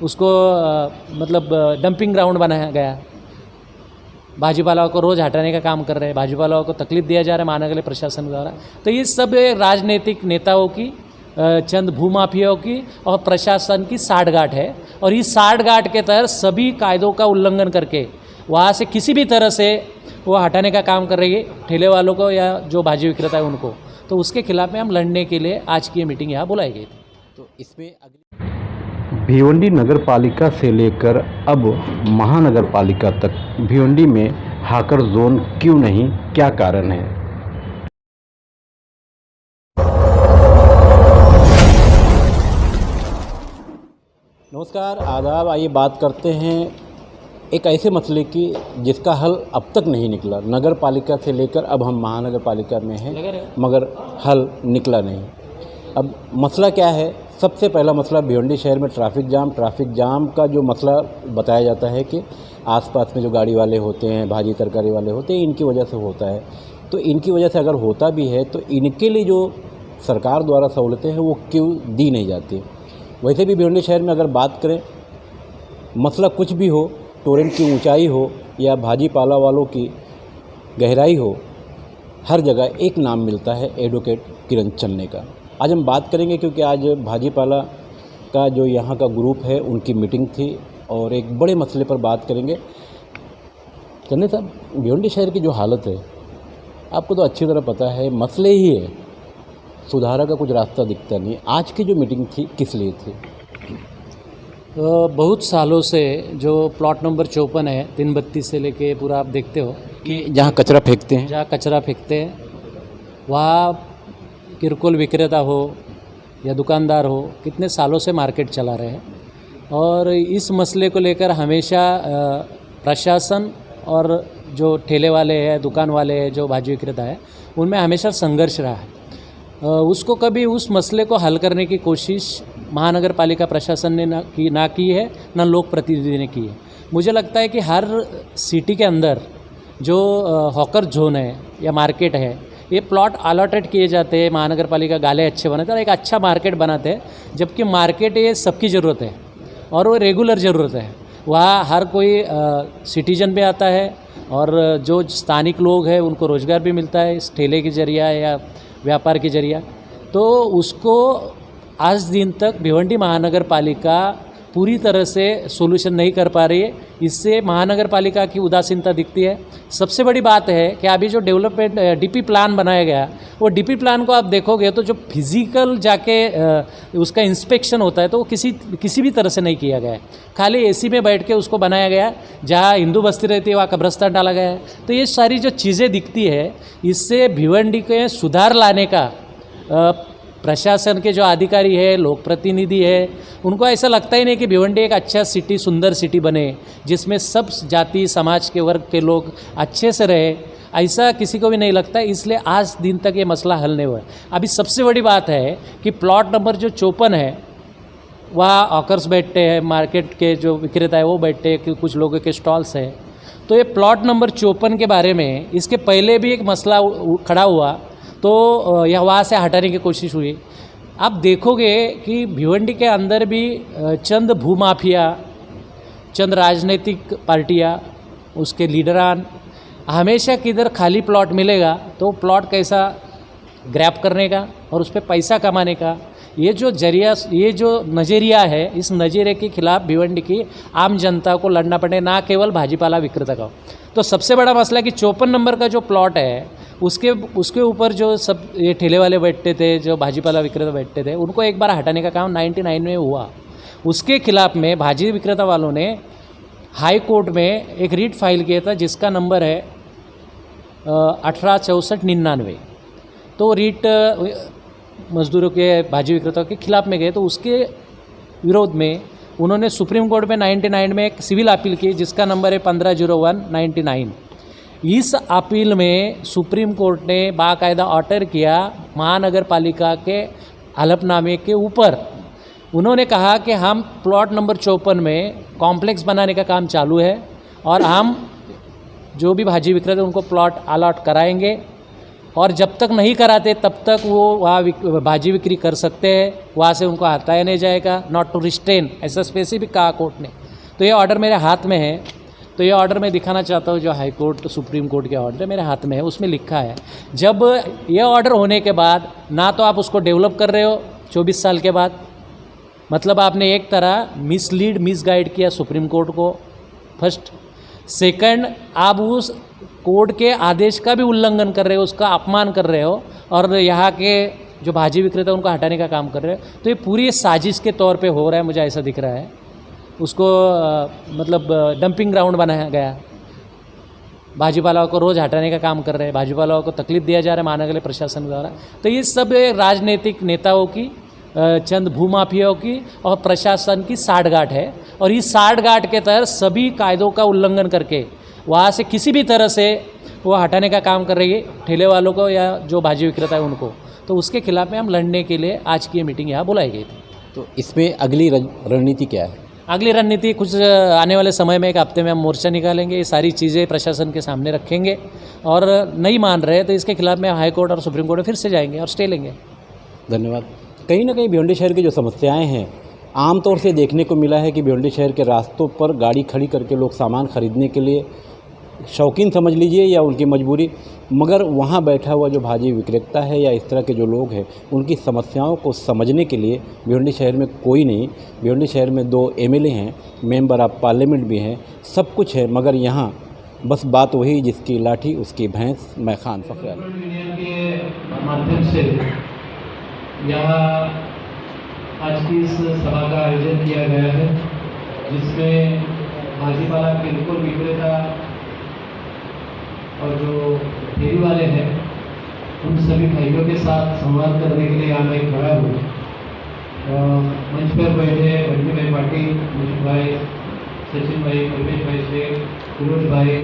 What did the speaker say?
उसको मतलब dumping ground बनाया गया। भाजीपाला को रोज़ हटाने का काम कर रहे हैं, भाजीपाला को तकलीफ दिया जा रहा है महानगर प्रशासन द्वारा। तो ये सब राजनीतिक नेताओं की, चंद भूमाफियाओं की और प्रशासन की साठगांठ है। और इस साठगांठ के तहत सभी कायदों का उल्लंघन करके वहाँ से किसी भी तरह से वो हटाने का काम कर रही है, ठेले वालों को या जो भाजी विक्रेता है उनको। तो उसके खिलाफ में हम लड़ने के लिए आज की ये मीटिंग यहाँ बुलाई गई थी। तो इसमें भिवंडी नगर पालिका से लेकर अब महानगर पालिका तक भिवंडी में हाकर जोन क्यों नहीं, क्या कारण है? नमस्कार, आदाब। आइए बात करते हैं एक ऐसे मसले की जिसका हल अब तक नहीं निकला। नगर पालिका से लेकर अब हम महानगर पालिका में हैं, मगर हल निकला नहीं। अब मसला क्या है? सबसे पहला मसला भिवंडी शहर में ट्रैफिक जाम का जो मसला बताया जाता है कि आसपास में जो गाड़ी वाले होते हैं, भाजी तरकारी वाले होते हैं, इनकी वजह से होता है। तो इनकी वजह से अगर होता भी है तो इनके लिए जो सरकार द्वारा सहूलतें हैं वो क्यों दी नहीं जाती? वैसे भी भिवंडी शहर में अगर बात करें, मसला कुछ भी हो, टोरेंट की ऊंचाई हो या भाजी पाला वालों की गहराई हो, हर जगह एक नाम मिलता है एडवोकेट किरण चन्ने का। आज हम बात करेंगे क्योंकि आज भाजी पाला का जो यहाँ का ग्रुप है उनकी मीटिंग थी और एक बड़े मसले पर बात करेंगे। चन्ने साहब, भिवंडी शहर की जो हालत है आपको तो अच्छी तरह पता है, मसले ही है, सुधार का कुछ रास्ता दिखता नहीं। आज की जो मीटिंग थी किस लिए थी? बहुत सालों से जो प्लॉट नंबर 54 है, 332 से लेके पूरा आप देखते हो कि जहाँ कचरा फेंकते हैं, वहाँ किरकोल विक्रेता हो या दुकानदार हो, कितने सालों से मार्केट चला रहे हैं। और इस मसले को लेकर हमेशा प्रशासन और जो ठेले वाले हैं, दुकान वाले हैं, जो भाजी विक्रेता है, उनमें हमेशा संघर्ष रहा है। उसको कभी उस मसले को हल करने की कोशिश महानगर पालिका प्रशासन ने ना की है, ना लोक प्रतिनिधि ने की है। मुझे लगता है कि हर सिटी के अंदर जो हॉकर जोन है या मार्केट है, ये प्लॉट अलॉटेड किए जाते हैं, महानगर पालिका गाले अच्छे बनाते हैं और एक अच्छा मार्केट बनाते हैं। जबकि मार्केट ये सबकी ज़रूरत है और वो रेगुलर ज़रूरत है। वहाँ हर कोई सिटीजन भी आता है और जो स्थानिक लोग हैं उनको रोज़गार भी मिलता है इस ठेले के जरिया या व्यापार के जरिया। तो उसको आज दिन तक भिवंडी महानगर पालिका पूरी तरह से सोल्यूशन नहीं कर पा रही है। इससे महानगर पालिका की उदासीनता दिखती है। सबसे बड़ी बात है कि अभी जो डेवलपमेंट डीपी प्लान बनाया गया, वो डीपी प्लान को आप देखोगे तो जो फिजिकल जाके उसका इंस्पेक्शन होता है तो वो किसी भी तरह से नहीं किया गया है। खाली एसी में बैठ के उसको बनाया गया। जहाँ हिंदू बस्ती रहती है वहाँ कब्रस्तान डाला गया है। तो ये सारी जो चीज़ें दिखती है, इससे भिवंडी के सुधार लाने का प्रशासन के जो अधिकारी है, लोक प्रतिनिधि है, उनको ऐसा लगता ही नहीं कि भिवंडी एक अच्छा सिटी, सुंदर सिटी बने जिसमें सब जाति समाज के वर्ग के लोग अच्छे से रहे। ऐसा किसी को भी नहीं लगता। इसलिए आज दिन तक ये मसला हल नहीं हुआ है। अभी सबसे बड़ी बात है कि प्लॉट नंबर जो 54 है, वहाँ हॉकर्स बैठते हैं, मार्केट के जो विक्रेता है वो बैठते हैं, कुछ लोगों के स्टॉल्स हैं। तो ये प्लॉट नंबर 54 के बारे में इसके पहले भी एक मसला खड़ा हुआ, तो यह वहाँ से हटाने की कोशिश हुई। आप देखोगे कि भिवंडी के अंदर भी चंद भूमाफिया, चंद राजनीतिक पार्टियाँ, उसके लीडरान हमेशा किधर खाली प्लॉट मिलेगा तो प्लॉट कैसा ग्रैब करने का और उस पर पैसा कमाने का, ये जो नज़रिया है, इस नज़रिए के खिलाफ भिवंडी की आम जनता को लड़ना पड़े, ना केवल भाजीपाला विक्रेता का। तो सबसे बड़ा मसला कि 54 नंबर का जो प्लॉट है उसके ऊपर जो सब ये ठेले वाले बैठते थे, जो भाजीपाला विक्रेता बैठते थे, उनको एक बार हटाने का काम 99 में हुआ। उसके खिलाफ में भाजी विक्रेता वालों ने हाई कोर्ट में एक रीट फाइल किया था जिसका नंबर है 186499। तो रीट मजदूरों के, भाजी विक्रेताओं के खिलाफ में गए, तो उसके विरोध में उन्होंने सुप्रीम कोर्ट में 99 में एक सिविल अपील की जिसका नंबर है 150199। इस अपील में सुप्रीम कोर्ट ने बाकायदा ऑर्डर किया महानगर पालिका के हलफनामे के ऊपर। उन्होंने कहा कि हम प्लॉट नंबर 54 में कॉम्प्लेक्स बनाने का काम चालू है और हम जो भी भाजी विक्रेता उनको प्लॉट अलॉट कराएंगे और जब तक नहीं कराते तब तक वो वहाँ भाजी बिक्री कर सकते हैं, वहाँ से उनको हटाया नहीं जाएगा, नॉट टू रिस्ट्रेन, ऐसा स्पेसिफिक कहा कोर्ट ने। तो ये ऑर्डर मेरे हाथ में है, तो ये ऑर्डर मैं दिखाना चाहता हूँ, जो हाई कोर्ट सुप्रीम कोर्ट के ऑर्डर मेरे हाथ में है, उसमें लिखा है जब ये ऑर्डर होने के बाद ना तो आप उसको डेवलप कर रहे हो 24 साल के बाद, मतलब आपने एक तरह मिसगाइड किया सुप्रीम कोर्ट को, फर्स्ट। सेकंड, आप उस कोर्ट के आदेश का भी उल्लंघन कर रहे हो, उसका अपमान कर रहे हो और यहाँ के जो भाजी विक्रेता उनको हटाने का काम कर रहे हो। तो ये पूरी साजिश के तौर पे हो रहा है, मुझे ऐसा दिख रहा है। उसको मतलब डंपिंग ग्राउंड बनाया गया, भाजीपालाओं को रोज़ हटाने का काम कर रहे हैं, भाजीपालाओं को तकलीफ दिया जा रहा है महानगर प्रशासन द्वारा। तो ये सब राजनीतिक नेताओं की, चंद भूमाफियाओं की और प्रशासन की साठगांठ है, और इस साठगांठ के तहत सभी कायदों का उल्लंघन करके वहाँ से किसी भी तरह से वो हटाने का काम कर रही है, ठेले वालों को या जो भाजी विक्रेता है उनको। तो उसके खिलाफ में हम लड़ने के लिए आज की ये मीटिंग यहाँ बुलाई गई थी। तो इसमें अगली रणनीति क्या है? अगली रणनीति कुछ आने वाले समय में 1 हफ्ते में हम मोर्चा निकालेंगे, ये सारी चीज़ें प्रशासन के सामने रखेंगे, और नहीं मान रहे तो इसके खिलाफ में हाई कोर्ट और सुप्रीम कोर्ट में फिर से जाएंगे और स्टे लेंगे। धन्यवाद। कहीं ना कहीं भिवंडी शहर की जो समस्याएं हैं, आमतौर से देखने को मिला है कि भिवंडी शहर के रास्तों पर गाड़ी खड़ी करके लोग सामान खरीदने के लिए, शौकीन समझ लीजिए या उनकी मजबूरी, मगर वहाँ बैठा हुआ जो भाजी विक्रेता है या इस तरह के जो लोग हैं, उनकी समस्याओं को समझने के लिए भिवंडी शहर में कोई नहीं। भिवंडी शहर में 2 MLA हैं, मेंबर ऑफ पार्लियामेंट भी हैं, सब कुछ है, मगर यहाँ बस बात वही, जिसकी लाठी उसकी भैंस। मैं खान फखर यूनियन के माध्यम से यहाँ आज की इस सभा का आयोजन किया गया है, जिसमें भाजीपाला बिल्कुल विक्रेता और जो फेरी वाले हैं उन सभी भाइयों के साथ संवाद करने के लिए यहाँ मैं खड़ा हूँ। मंच पर बैठे बंटी भाई पाटिल, मुझ भाई, सचिन भाई, परमेश भाई, शेख, फिरोज भाई,